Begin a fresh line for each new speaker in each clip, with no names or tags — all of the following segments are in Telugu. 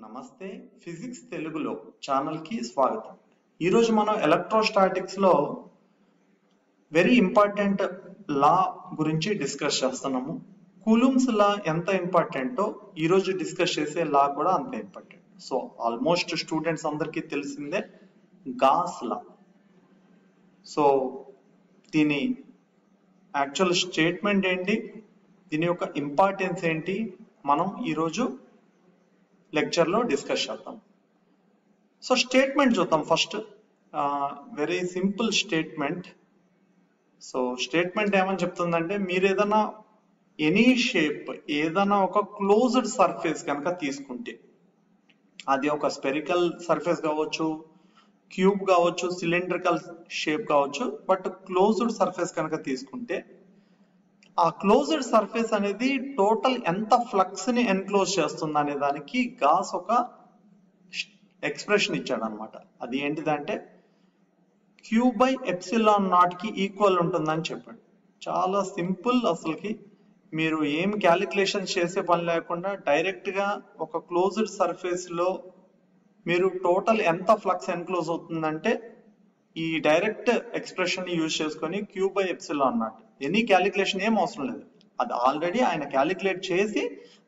నమస్తే ఫిజిక్స్ తెలుగులో ఛానల్ కి స్వాగతం. ఈ రోజు మనం ఎలక్ట్రోస్టాటిక్స్ లో వెరీ ఇంపార్టెంట్ లా గురించి డిస్కస్ చేస్తున్నాము. కూలుంబ్స్ లా ఎంత ఇంపార్టెంటో ఈ రోజు డిస్కస్ చేసే లా కూడా అంతే ఇంపార్టెంట్. సో ఆల్మోస్ట్ స్టూడెంట్స్ అందరికీ తెలిసిందే గాస్ లా. సో దీని యాక్చువల్ స్టేట్మెంట్ ఏంటి, దీని యొక్క ఇంపార్టెన్స్ ఏంటి, మనం ఈరోజు లెక్చర్ లో డిస్కస్ చేద్దాం. సో స్టేట్మెంట్ చూద్దాం first. Very simple statement. So statement ఏమని చెప్తుందంటే, మీరు ఏదైనా ఎనీ షేప్, ఏదైనా ఒక క్లోజ్డ్ సర్ఫేస్ కనుక తీసుకుంటే, అది ఒక స్పెరికల్ సర్ఫేస్ కావచ్చు, క్యూబ్ కావచ్చు, సిలిండ్రికల్ షేప్ కావచ్చు, బట్ క్లోజ్డ్ సర్ఫేస్ కనుక తీసుకుంటే ఆ క్లోజ్డ్ సర్ఫేస్ అనేది టోటల్ ఎంత ఫ్లక్స్ ని ఎన్క్లోజ్ చేస్తుంది అనే దానికి గాస్ ఒక ఎక్స్ప్రెషన్ ఇచ్చాడు అనమాట. అది ఏంటిదంటే Q/ε0 కి ఈక్వల్ ఉంటుందని చెప్పాడు. చాలా సింపుల్. అసలుకి మీరు ఏం క్యాలిక్యులేషన్ చేసే పని లేకుండా డైరెక్ట్ గా ఒక క్లోజ్డ్ సర్ఫేస్ లో మీరు టోటల్ ఎంత ఫ్లక్స్ ఎన్క్లోజ్ అవుతుందంటే ఈ డైరెక్ట్ ఎక్స్ప్రెషన్ యూజ్ చేసుకొని Q/ε0, ఎనీ క్యాలిక్యులేషన్ ఏం అవసరం లేదు, అది ఆల్రెడీ ఆయన క్యాలిక్యులేట్ చేసి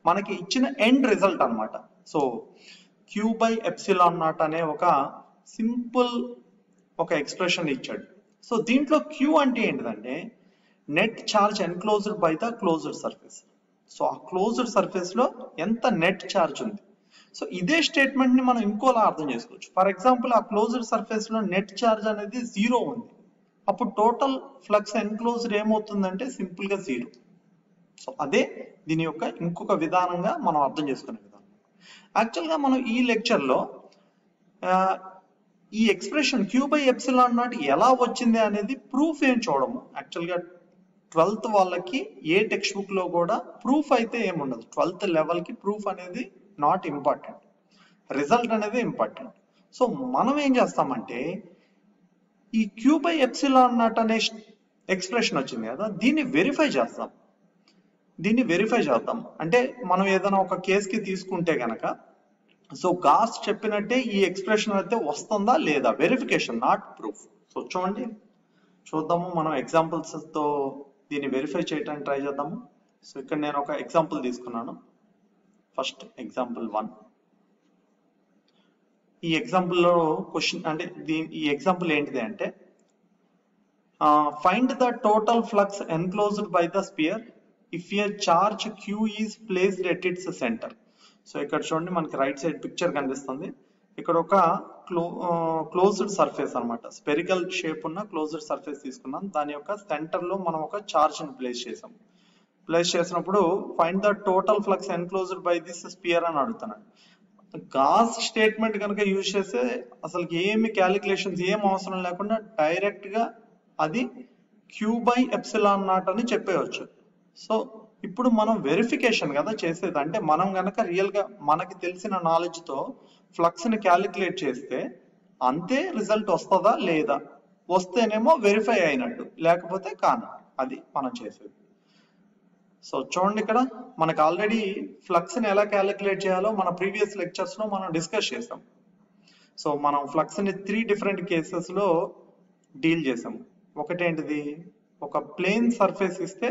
మనకి ఇచ్చిన ఎండ్ రిజల్ట్ అనమాట. సో Q/ε0 అనే ఒక సింపుల్ ఒక ఎక్స్ప్రెషన్ ఇచ్చాడు. సో దీంట్లో Q అంటే ఏంటిదంటే net charge enclosed by the closed surface. So ఆ క్లోజ్డ్ సర్ఫేస్ లో ఎంత నెట్ ఛార్జ్ ఉంది. సో ఇదే స్టేట్మెంట్ ని మనం ఇంకోలా అర్థం చేసుకోవచ్చు. ఫర్ ఎగ్జాంపుల్, ఆ క్లోజ్డ్ సర్ఫేస్ లో నెట్ ఛార్జ్ అనేది 0 ఉంది, అప్పుడు టోటల్ ఫ్లక్స్ ఎన్క్లోజ్డ్ ఏమవుతుందంటే సింపుల్ గా 0. సో అదే దీని యొక్క ఇంకొక విధానంగా మనం అర్థం చేసుకునే విధానం. యాక్చువల్ గా మనం ఈ లెక్చర్ లో ఈ ఎక్స్ప్రెషన్ Q/ε0 ఎలా వచ్చింది అనేది ప్రూఫ్ ఏం చూడము. యాక్చువల్ గా 12th వాళ్ళకి ఏ టెక్స్ట్ బుక్ లో కూడా ప్రూఫ్ అయితే ఏముండదు. 12th లెవెల్ కి ప్రూఫ్ అనేది నాట్ ఇంపార్టెంట్, రిజల్ట్ అనేది ఇంపార్టెంట్. సో మనం ఏం చేస్తామంటే ఈ Q/ε0 అనే ఎక్స్ప్రెషన్ వచ్చింది కదా, దీన్ని వెరిఫై చేద్దాం. అంటే మనం ఏదైనా ఒక కేసుకి తీసుకుంటే గనక, సో గాస్ చెప్పినట్టే ఈ ఎక్స్ప్రెషన్ అయితే వస్తుందా లేదా, వెరిఫికేషన్ నాట్ ప్రూఫ్. సో చూద్దాము, మనం ఎగ్జాంపుల్స్ తో దీన్ని వెరిఫై చేయడానికి ట్రై చేద్దాము. సో ఇక్కడ నేను ఒక ఎగ్జాంపుల్ తీసుకున్నాను. First example 1. ఈ ఎగ్జాంపుల్ లో క్వశ్చన్ అంటే ఈ ఎగ్జాంపుల్ ఏంటిది అంటే, find the total flux enclosed by the spear if A charge Q is placed at its centre. So ఇక్కడ చూడండి, మనకి రైట్ సైడ్ పిక్చర్ కనిపిస్తుంది. ఇక్కడ ఒక క్లోజ్డ్ సర్ఫేస్ అనమాట, స్పెరికల్ షేప్ ఉన్న క్లోజ్డ్ సర్ఫేస్ తీసుకున్నాం. దాని యొక్క సెంటర్ లో మనం ఒక చార్జ్ ని ప్లేస్ చేసినప్పుడు find the total flux enclosed by this sphere అని అడుగుతున్నాడు. గాస్ స్టేట్మెంట్ కనుక యూజ్ చేస్తే అసలు ఏమి క్యాలిక్యులేషన్స్ ఏం అవసరం లేకుండా డైరెక్ట్ గా అది Q/ε0 అని చెప్పేయచ్చు. సో ఇప్పుడు మనం వెరిఫికేషన్ కదా చేసేది. అంటే మనం గనక రియల్ గా మనకి తెలిసిన నాలెడ్జ్ తో ఫ్లక్స్ ని క్యాలిక్యులేట్ చేస్తే అంతే రిజల్ట్ వస్తుందా లేదా, వస్తేనేమో వెరిఫై అయినట్టు, లేకపోతే కానట్టు. అది మనం చేసేది. సో చూడండి, ఇక్కడ మనకు ఆల్రెడీ ఫ్లక్స్ ని ఎలా క్యాలిక్యులేట్ చేయాలో మన ప్రీవియస్ లెక్చర్స్ లో మనం డిస్కస్ చేసాం. సో మనం ఫ్లక్స్ ని 3 డిఫరెంట్ కేసెస్ లో డీల్ చేసాము. ఒకటేంటిది, ఒక ప్లేన్ సర్ఫేస్ ఇస్తే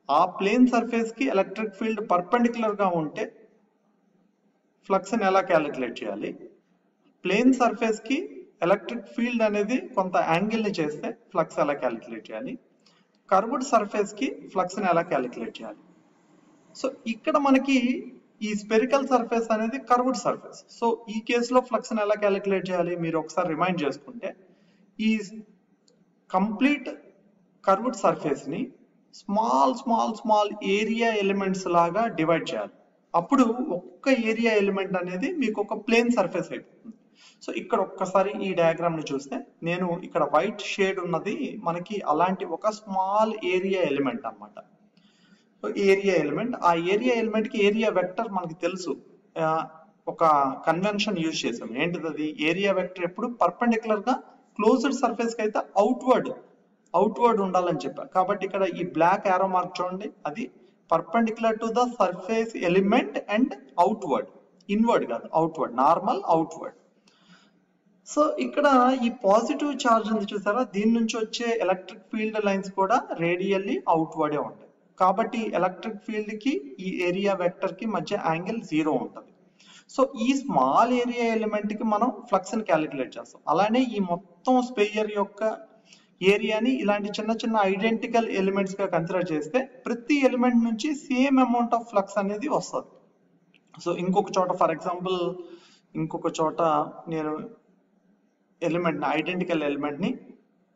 ఆ ప్లేన్ సర్ఫేస్ కి ఎలక్ట్రిక్ ఫీల్డ్ పర్పెండిక్యులర్ గా ఉంటే ఫ్లక్స్ ని ఎలా క్యాలిక్యులేట్ చేయాలి, ప్లేన్ సర్ఫేస్ కి ఎలక్ట్రిక్ ఫీల్డ్ అనేది కొంత యాంగిల్ ని చేస్తే ఫ్లక్స్ ఎలా క్యాలిక్యులేట్ చేయాలి, కర్వ్డ్ సర్ఫేస్ కి ఫ్లక్స్ ని ఎలా క్యాలిక్యులేట్ చేయాలి. సో ఇక్కడ మనకి ఈ స్పెరికల్ సర్ఫేస్ అనేది కర్వ్డ్ సర్ఫేస్. సో ఈ కేసులో ఫ్లక్స్ ని ఎలా క్యాలిక్యులేట్ చేయాలి, మీరు ఒకసారి రిమైండ్ చేసుకుంటే ఈ కంప్లీట్ కర్వ్డ్ సర్ఫేస్ ని స్మాల్ ఏరియా ఎలిమెంట్స్ లాగా డివైడ్ చేయాలి. అప్పుడు ఒక్క ఏరియా ఎలిమెంట్ అనేది మీకు ఒక ప్లేన్ సర్ఫేస్ అయిపోతుంది. సో ఇక్కడ ఒక్కసారి ఈ డయాగ్రామ్ ని చూస్తే, నేను ఇక్కడ వైట్ షేడ్ ఉన్నది మనకి అలాంటి ఒక స్మాల్ ఏరియా ఎలిమెంట్ అనమాట. ఏరియా ఎలిమెంట్, ఆ ఏరియా ఎలిమెంట్ కి ఏరియా వెక్టర్ మనకి తెలుసు. ఒక కన్వెన్షన్ యూజ్ చేసాం. ఏంటిది అది, ఏరియా వెక్టర్ ఎప్పుడు పర్పెండిక్యులర్ గా క్లోజ్డ్ సర్ఫేస్ కి అయితే అవుట్వర్డ్ ఉండాలని చెప్పారు. కాబట్టి ఇక్కడ ఈ బ్లాక్ యారో మార్క్ చూడండి, అది perpendicular to the surface element and outward. Inward కాదు, అవుట్వర్డ్, నార్మల్ అవుట్వర్డ్. సో ఇక్కడ ఈ పాజిటివ్ ఛార్జ్ ఉంది చూసారా, దీని నుంచి వచ్చే ఎలక్ట్రిక్ ఫీల్డ్ లైన్స్ కూడా రేడియల్లీ అవుట్వర్డే ఉంటాయి. కాబట్టి ఎలక్ట్రిక్ ఫీల్డ్ కి ఈ ఏరియా వెక్టర్ కి మధ్య యాంగిల్ 0 ఉంటుంది. సో ఈ స్మాల్ ఏరియా ఎలిమెంట్ కి మనం ఫ్లక్స్ ని క్యాలిక్యులేట్ చేస్తాం. అలానే ఈ మొత్తం స్పెయర్ యొక్క ఏరియాని ఇలాంటి చిన్న చిన్న ఐడెంటికల్ ఎలిమెంట్స్ గా కన్సిడర్ చేస్తే ప్రతి ఎలిమెంట్ నుంచి సేమ్ అమౌంట్ ఆఫ్ ఫ్లక్స్ అనేది వస్తుంది. సో ఇంకొక చోట ఫర్ ఎగ్జాంపుల్ ఇంకొక చోట నేను ఎలిమెంట్ ఐడెంటికల్ ఎలిమెంట్ ని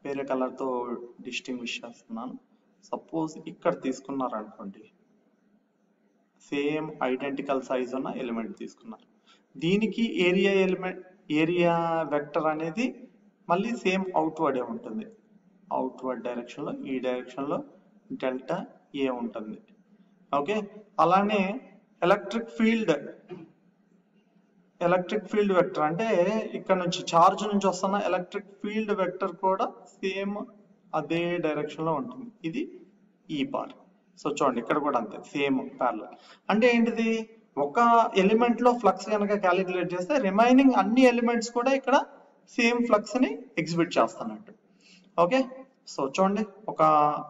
వేరే కలర్ తో డిస్టింగ్విష్ చేస్తున్నాను. సపోజ్ ఇక్కడ తీసుకున్నారు అనుకోండి, సేమ్ ఐడెంటికల్ సైజ్ ఉన్న ఎలిమెంట్ తీసుకున్నారు, దీనికి ఏరియా వెక్టర్ అనేది మళ్ళీ సేమ్ అవుట్వర్డే ఉంటుంది. అవుట్వర్డ్ డైరెక్షన్ లో ఈ డైరెక్షన్ లో డెల్టా ఏ ఉంటుంది. ఓకే, అలానే ఎలక్ట్రిక్ ఫీల్డ్ వెక్టర్ అంటే ఇక్కడ నుంచి చార్జ్ నుంచి వస్తున్న ఎలక్ట్రిక్ ఫీల్డ్ వెక్టర్ కూడా సేమ్ అదే డైరెక్షన్ లో ఉంటుంది. ఇది ఈ బార్. సో చూడండి ఇక్కడ కూడా అంతే, సేమ్ ప్యారలల్. అంటే ఏంటిది, ఒక ఎలిమెంట్ లో ఫ్లక్స్ కనుక క్యాలిక్యులేట్ చేస్తే రిమైనింగ్ అన్ని ఎలిమెంట్స్ కూడా ఇక్కడ సేమ్ ఫ్లక్స్ ని ఎగ్జిబిట్ చేస్తున్నట్టు. ఓకే, సో చూడండి ఒక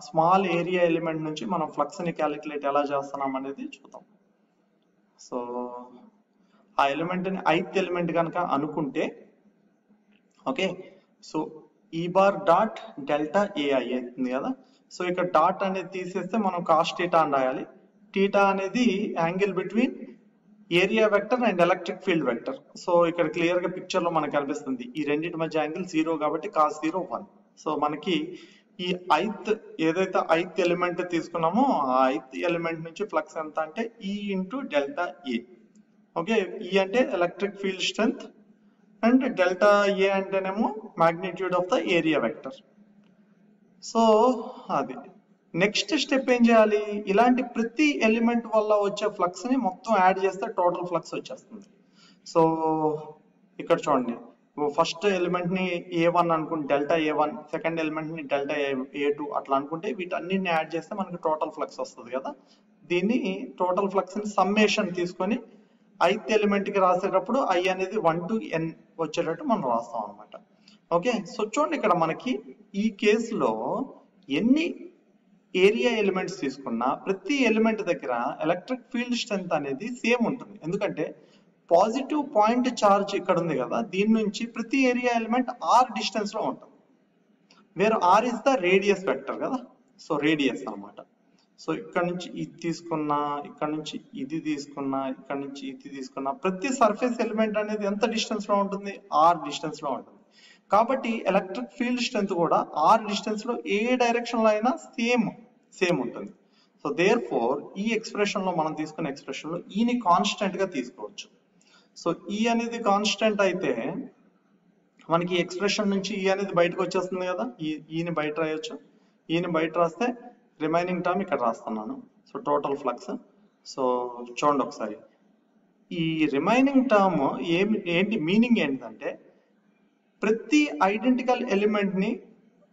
స్మాల్ ఏరియా ఎలిమెంట్ నుంచి మనం ఫ్లక్స్ ని క్యాలిక్యులేట్ ఎలా చేస్తున్నాం అనేది చూద్దాం. సో ఆ ఎలిమెంట్ ని ఐత్ ఎలిమెంట్ కనుక అనుకుంటే, ఓకే, సో ఈ బార్ డాట్ డెల్టా ఏఐ అవుతుంది కదా. సో ఇక్కడ డాట్ అనేది తీసేస్తే మనం కాస్ టీటా అని రాయాలి. టీటా అనేది angle between area vector and electric field vector. So ఇక్కడ క్లియర్ గా పిక్చర్ లో మనకు కనిపిస్తుంది ఈ రెండింటి మధ్య యాంగిల్ 0 కాబట్టి కాస్ 0 1. సో మనకి ఈ ఏదైతే ఐత్ ఎలిమెంట్ తీసుకున్నామో ఆ ఐత్ ఎలిమెంట్ నుంచి ఫ్లక్స్ ఎంత అంటే ఈ ఇంటూ డెల్టా ఏ. ఓకే, ఈ అంటే electric field strength and delta A అంటేనేమో magnitude of the area vector. So అది నెక్స్ట్ స్టెప్ ఏం చేయాలి, ఇలాంటి ప్రతి ఎలిమెంట్ వల్ల వచ్చే ఫ్లక్స్ ని మొత్తం యాడ్ చేస్తే టోటల్ ఫ్లక్స్ వచ్చేస్తుంది. సో ఇక్కడ చూడండి, ఫస్ట్ ఎలిమెంట్ ని A1 అనుకుంటే డెల్టా A1, సెకండ్ ఎలిమెంట్ ని డెల్టా A2 అట్లా అనుకుంటే వీటన్నిటిని యాడ్ చేస్తే మనకి టోటల్ ఫ్లక్స్ వస్తుంది కదా. దీన్ని టోటల్ ఫ్లక్స్ ని సమ్మేషన్ తీసుకొని ఐత్ ఎలిమెంట్ కి రాసేటప్పుడు I అనేది 1 to n వచ్చేటట్టు మనం రాస్తాం అనమాట. ఓకే, సో చూడండి ఇక్కడ మనకి ఈ కేసులో ఎన్ని ఏరియా ఎలిమెంట్స్ తీసుకున్నా ప్రతి ఎలిమెంట్ దగ్గర ఎలక్ట్రిక్ ఫీల్డ్ స్ట్రెంగ్త్ అనేది సేమ్ ఉంటుంది. ఎందుకంటే పాజిటివ్ పాయింట్ చార్జ్ ఇక్కడ ఉంది కదా, దీని నుంచి ప్రతి ఏరియా ఎలిమెంట్ r డిస్టెన్స్ లో ఉంటుంది. Where r is the radius vector కదా, సో రేడియస్ అన్నమాట. సో ఇక్కడ నుంచి ఇది తీసుకున్నా, ఇక్కడ నుంచి ఇది తీసుకున్నా, ఇక్కడ నుంచి ఇది తీసుకున్నా, ప్రతి సర్ఫేస్ ఎలిమెంట్ అనేది ఎంత డిస్టెన్స్ లో ఉంటుంది, r డిస్టెన్స్ లో ఉంటుంది. కాబట్టి ఎలక్ట్రిక్ ఫీల్డ్ స్ట్రెంగ్త్ కూడా r డిస్టెన్స్ లో ఏ డైరెక్షన్ లో అయినా సేమ్ ఉంటుంది. సో దేర్ ఫోర్ ఈ ఎక్స్ప్రెషన్ లో మనం తీసుకున్న ఎక్స్ప్రెషన్ లో ఈని కాన్స్టెంట్ గా తీసుకోవచ్చు. సో ఈ అనేది కాన్స్టెంట్ అయితే మనకి ఎక్స్ప్రెషన్ నుంచి ఈ అనేది బయటకు వచ్చేస్తుంది కదా, ఈని బయట రాయొచ్చు. ఈని బయట రాస్తే రిమైనింగ్ టర్మ్ ఇక్కడ రాస్తున్నాను. So total flux. సో చూడండి ఒకసారి, ఈ రిమైనింగ్ టర్మ్ ఏంటి మీనింగ్ ఏంటంటే ప్రతి ఐడెంటికల్ ఎలిమెంట్ ని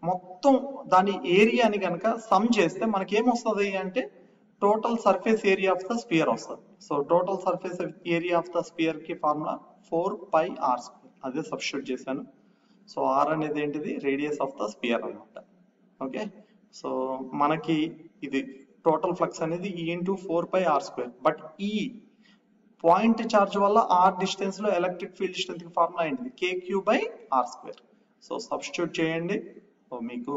మొత్తం దాని ఏరియాని కనుక సమ్ చేస్తే మనకి ఏమొస్తుంది అంటే total surface area of the sphere వస్తుంది. So total surface area of the sphere కి ఫార్ములా 4πr², అదే సబ్స్టిట్యూట్ చేశాను. సో r అనేది ఏంటిది, రేడియస్ ఆఫ్ ద స్పియర్ అన్నమాట. ఓకే, సో మనకి ఇది టోటల్ ఫ్లక్స్ అనేది E into 4πr². బట్ ఈ పాయింట్ చార్జ్ వల్ల r డిస్టెన్స్ లో ఎలక్ట్రిక్ ఫీల్డ్ స్ట్రెంగ్త్ కి ఫార్ములా ఏంటిది, kq/r². సో సబ్స్టిట్యూట్ చేయండి, సో మీకు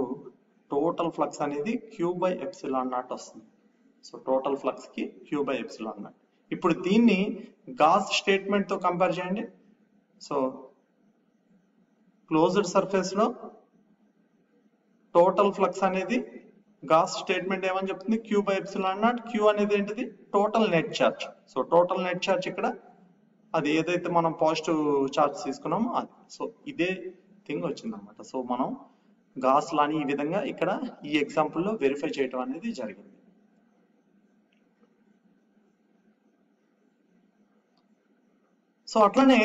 టోటల్ ఫ్లక్స్ అనేది q/ε0 వస్తుంది. సో టోటల్ ఫ్లక్స్ కి q/ε0. ఇప్పుడు దీన్ని గాస్ స్టేట్మెంట్ తో కంపేర్ చేయండి. సో క్లోజ్డ్ సర్ఫేస్ లో టోటల్ ఫ్లక్స్ అనేది గాస్ స్టేట్మెంట్ ఏమని చెప్తుంది, q/ε0. q అనేది ఏంటిది, total net charge. So total net charge ఇక్కడ అది ఏదైతే మనం పాజిటివ్ ఛార్జ్ తీసుకున్నామో అది. సో ఇదే థింగ్ వచ్చింది అనమాట. సో మనం గాస్ లాని ఈ విధంగా ఇక్కడ ఈ ఎగ్జాంపుల్ లో వెరిఫై చేయడం అనేది జరిగింది. సో అట్లనే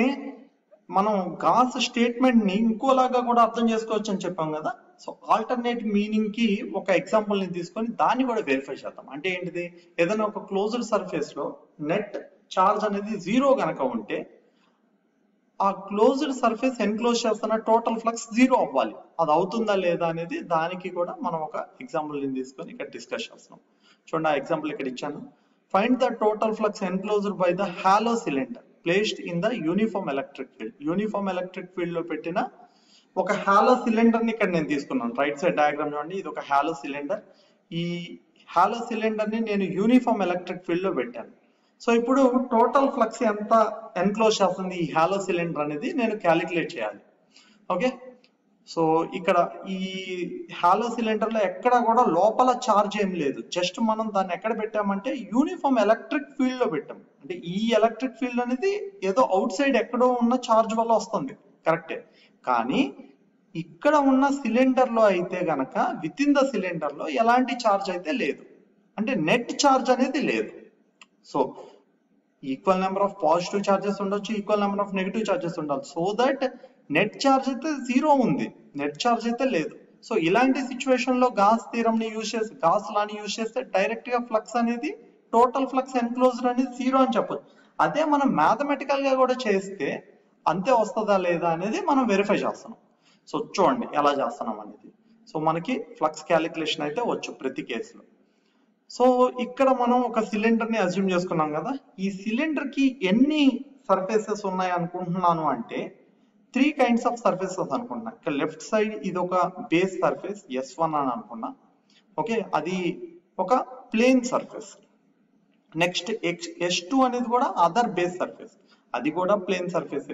మనం గాస్ స్టేట్మెంట్ ని ఇంకోలాగా కూడా అర్థం చేసుకోవచ్చు అని చెప్పాం కదా. సో ఆల్టర్నేట్ మీనింగ్ కి ఒక ఎగ్జాంపుల్ ని తీసుకొని దాన్ని కూడా వెరిఫై చేద్దాం. అంటే ఏంటిది, ఏదైనా ఒక క్లోజ్డ్ సర్ఫేస్ లో నెట్ చార్జ్ అనేది జీరో గనక ఉంటే ఆ క్లోజ్డ్ సర్ఫేస్ ఎన్క్లోజ్ చేస్తున్న టోటల్ ఫ్లక్స్ జీరో అవ్వాలి. అది అవుతుందా లేదా అనేది దానికి కూడా మనం ఒక ఎగ్జాంపుల్ తీసుకొని ఇక్కడ డిస్కస్ చేస్తున్నాం. చూడండి, ఆ ఎగ్జాంపుల్ ఇక్కడ ఇచ్చాను. Find the total flux enclosed by the hollow cylinder placed in the uniform electric field. Uniform electric field లో పెట్టిన ఒక హాలో సిలిండర్ ని ఇక్కడ నేను తీసుకున్నాను. రైట్ సైడ్ డయాగ్రామ్ చూడండి, ఇది ఒక హాలో సిలిండర్. ఈ హాలో సిలిండర్ ని నేను యూనిఫామ్ ఎలక్ట్రిక్ ఫీల్డ్ లో పెట్టాను. సో ఇప్పుడు టోటల్ ఫ్లక్స్ ఎంత ఎన్క్లోజ్ చేస్తుంది ఈ హాలో సిలిండర్ అనేది నేను క్యాలిక్యులేట్ చేయాలి. ఓకే, సో ఇక్కడ ఈ హాలో సిలిండర్ లో ఎక్కడ కూడా లోపల చార్జ్ ఏం లేదు. జస్ట్ మనం దాన్ని ఎక్కడ పెట్టామంటే యూనిఫామ్ ఎలక్ట్రిక్ ఫీల్డ్ లో పెట్టాం. అంటే ఈ ఎలక్ట్రిక్ ఫీల్డ్ అనేది ఏదో అవుట్ సైడ్ ఎక్కడో ఉన్న చార్జ్ వల్ల వస్తుంది, కరెక్టే. కానీ ఇక్కడ ఉన్న సిలిండర్ లో అయితే గనక విత్ ఇన్ ద సిలిండర్ లో ఎలాంటి చార్జ్ అయితే లేదు, అంటే నెట్ చార్జ్ అనేది లేదు. So equal number of positive charges ఉండొచ్చు, equal number of negative charges ఉండాలి. సో దట్ నెట్ చార్జ్ అయితే జీరో ఉంది, నెట్ చార్జ్ అయితే లేదు. సో ఇలాంటి సిచ్యువేషన్ లో గాస్ థీరం ని యూజ్ చేసి, గాస్ లా ని యూజ్ చేస్తే డైరెక్ట్ గా ఫ్లక్స్ అనేది టోటల్ ఫ్లక్స్ ఎన్క్లోజ్డ్ అనేది జీరో అని చెప్పొచ్చు. అదే మనం మ్యాథమెటికల్ గా కూడా చేస్తే అంతే వస్తుందా లేదా అనేది మనం వెరిఫై చేస్తున్నాం. సో చూడండి ఎలా చేస్తున్నాం అనేది. సో మనకి ఫ్లక్స్ క్యాలిక్యులేషన్ అయితే వచ్చు ప్రతి కేసులో. సో ఇక్కడ మనం ఒక సిలిండర్ ని అజ్యూమ్ చేసుకున్నాం కదా. ఈ సిలిండర్ కి ఎన్ని సర్ఫేసెస్ ఉన్నాయి అనుకుంటున్నాను అంటే 3 kinds ఆఫ్ సర్ఫేసెస్ అనుకుంటున్నా. ఇక్కడ లెఫ్ట్ సైడ్ ఇది ఒక బేస్ సర్ఫేస్ S1 అని అనుకున్నా. ఓకే, అది ఒక ప్లేన్ సర్ఫేస్. నెక్స్ట్ S2 అనేది కూడా అదర్ బేస్ సర్ఫేస్, అది కూడా plane surface.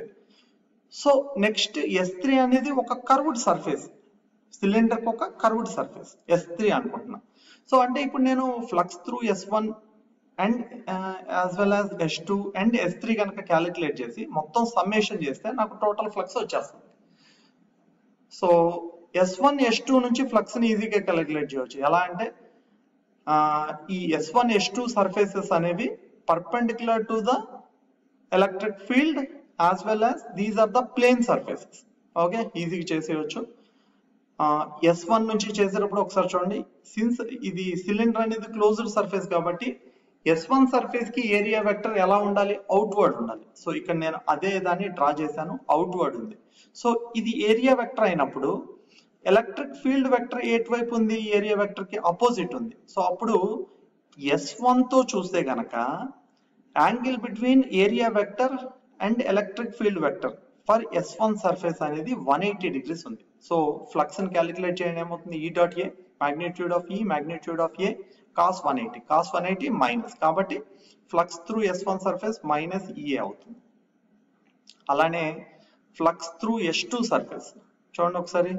So next S3 అనేది ఒక కర్వ్డ్ సర్ఫేస్, సిలిండర్ కి ఒక కర్వ్డ్ సర్ఫేస్ S3 అనుకుంటున్నా. సో అంటే ఇప్పుడు నేను flux through S1 and as well as S2 and S3 కనుక క్యాలిక్యులేట్ చేసి మొత్తం సమ్మేషన్ చేస్తే నాకు టోటల్ ఫ్లక్స్ వచ్చేస్తుంది. సో S1 S2 నుంచి ఫ్లక్స్ ని ఈజీగా క్యాలిక్యులేట్ చేయవచ్చు. ఎలా అంటే ఈ S1 S2 సర్ఫేసెస్ అనేవి perpendicular to the electric field as well as these are the plane surfaces. Okay, ఈజీగా చేసేయచ్చు. S1 నుంచి చేసేటప్పుడు ఒకసారి చూడండి, సిన్స్ ఇది సిలిండర్ అనేది క్లోజ్డ్ సర్ఫేస్ కాబట్టి S1 సర్ఫేస్ కి ఏరియా వెక్టర్ ఎలా ఉండాలి, అవుట్వర్డ్ ఉండాలి. సో ఇక్కడ నేను అదే దాన్ని డ్రా చేశాను, అవుట్వర్డ్ ఉంది. సో ఇది ఏరియా వెక్టర్ అయినప్పుడు ఎలక్ట్రిక్ ఫీల్డ్ వెక్టర్ ఎటువైపు ఉంది, ఏరియా వెక్టర్ కి అపోజిట్ ఉంది. సో అప్పుడు S1 తో చూస్తే గనక angle between area vector and electric field vector for S1 surface అనేది 180 degrees ఉంది. సో ఫ్లక్స్ ని క్యాలిక్యులేట్ చేయడం ఏమవుతుంది, E dot A magnitude of E magnitude of A cos 180 minus, కాబట్టి flux through S1 surface minus EA అవుతుంది. అలానే ఫ్లక్స్ త్రూ S2 సర్ఫేస్ చూడండి ఒకసారి,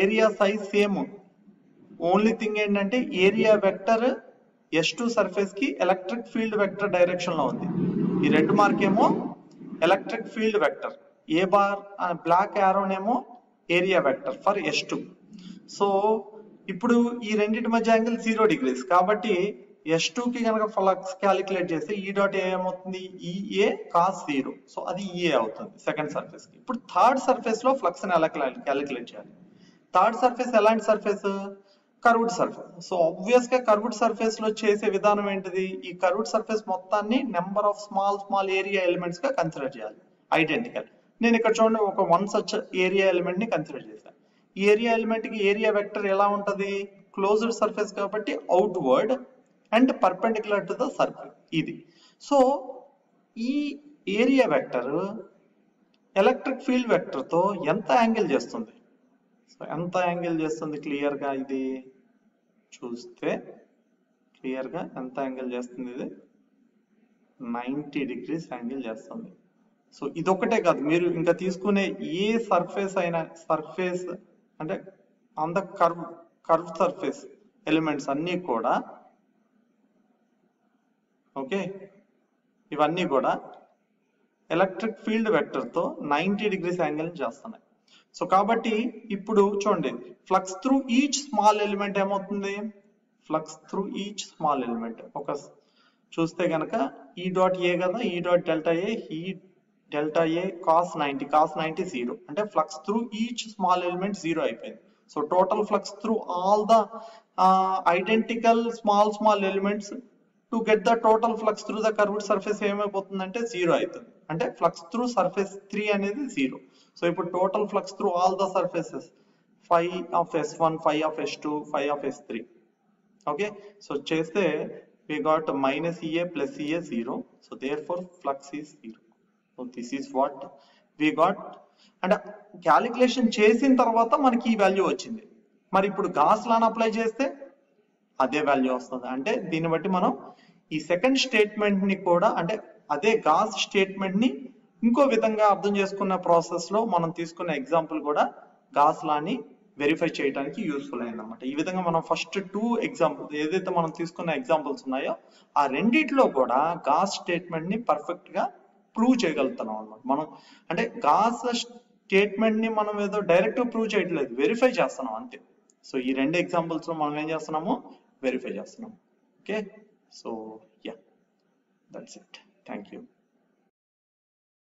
area size same, only thing ఏంటంటే ఏరియా వెక్టర్ S2 సర్ఫేస్ కి ఎలక్ట్రిక్ ఫీల్డ్ వెక్టర్ డైరెక్షన్ లో ఉంది. ఈ రెడ్ మార్క్ ఏమో electric field vector, A bar black యారోనేమో area vector for S2. So ఇప్పుడు ఈ రెండింటి మధ్య యాంగిల్ 0 degrees కాబట్టి S2 కి కనుక ఫ్లక్స్ క్యాలిక్యులేట్ చేస్తే E డాట్ A ఏమవుతుంది, EA cos 0. సో అది EA అవుతుంది సెకండ్ సర్ఫేస్ కి. ఇప్పుడు థర్డ్ సర్ఫేస్ లో ఫ్లక్స్ ని ఎలా క్యాలిక్యులేట్ చేయాలి. థర్డ్ సర్ఫేస్ ఎలాంటి surface, curved surface. So obvious గా కర్వ్డ్ సర్ఫేస్ లో చేసే విధానం ఏంటిది, ఈ కర్వ్డ్ సర్ఫేస్ మొత్తాన్ని number of small area elements గా కన్సిడర్ చేయాలి, ఐడెంటికల్. నేను ఇక్కడ చూడండి ఒక 1 such ఏరియా ఎలిమెంట్ ని కన్సిడర్ చేశాను. ఈ ఏరియా ఎలిమెంట్ కి ఏరియా వెక్టర్ ఎలా ఉంటది, క్లోజ్డ్ సర్ఫేస్ కాబట్టి outward and perpendicular to the circle ఇది. సో ఈ area vector electric field vector తో ఎంత యాంగిల్ చేస్తుంది, సో ఎంత యాంగిల్ చేస్తుంది క్లియర్ గా ఇది చూస్తే, క్లియర్ గా ఎంత యాంగిల్ చేస్తుంది, ఇది 90 degrees యాంగిల్ చేస్తుంది. సో ఇదొక్కటే కాదు, మీరు ఇంకా తీసుకునే ఏ సర్ఫేస్ అయినా, సర్ఫేస్ అంటే on the curve surface elements అన్ని కూడా, ఓకే, ఇవన్నీ కూడా ఎలక్ట్రిక్ ఫీల్డ్ వెక్టర్ తో 90 degrees యాంగిల్ చేస్తున్నాయి. సో కాబట్టి ఇప్పుడు చూడండి, flux through each small element ఏమవుతుంది, flux through each small element ఒక చూస్తే గనక E డాట్ A కదా, E dot delta A, E delta A cos 90 0, అంటే flux through each small element 0 అయిపోయింది. So total flux through all the identical small elements to get the total flux through the curved surface ఏమైపోతుందంటే 0 అవుతుంది. అంటే ఫ్లక్స్ త్రూ సర్ఫేస్ 3 అనేది 0. సో ఇప్పుడు total flux through all the surfaces 5 of S1, 5 of S2, 5 of S3. Okay, so చేస్తే we got minus EA plus EA 0. So therefore flux is 0. So this is what we got. అంటే క్యాలిక్యులేషన్ చేసిన తర్వాత మనకి ఈ వాల్యూ వచ్చింది. మరి ఇప్పుడు గాస్ లాని అప్లై చేస్తే అదే వాల్యూ వస్తుంది. అంటే దీన్ని బట్టి మనం ఈ సెకండ్ స్టేట్మెంట్ ని కూడా, అంటే అదే గాస్ స్టేట్మెంట్ ని ఇంకో విధంగా అర్థం చేసుకున్న ప్రాసెస్ లో మనం తీసుకున్న ఎగ్జాంపుల్ కూడా గాస్ లాని వెరిఫై చేయడానికి యూస్ఫుల్ అయింది అనమాట. ఈ విధంగా మనం ఫస్ట్ 2 ఎగ్జాంపుల్స్ ఏదైతే మనం తీసుకున్న ఎగ్జాంపుల్స్ ఉన్నాయో ఆ రెండిట్లో కూడా గాస్ స్టేట్మెంట్ ని పర్ఫెక్ట్ గా ప్రూవ్ చేయగలుగుతున్నాం అనమాట. మనం అంటే గాస్ స్టేట్మెంట్ ని మనం ఏదో డైరెక్ట్ ప్రూవ్ చేయట్లేదు, వెరిఫై చేస్తున్నాం అంతే. సో ఈ 2 ఎగ్జాంపుల్స్ లో మనం ఏం చేస్తున్నాము, వెరిఫై చేస్తున్నాం. Okay, so yeah, that's it. Thank you.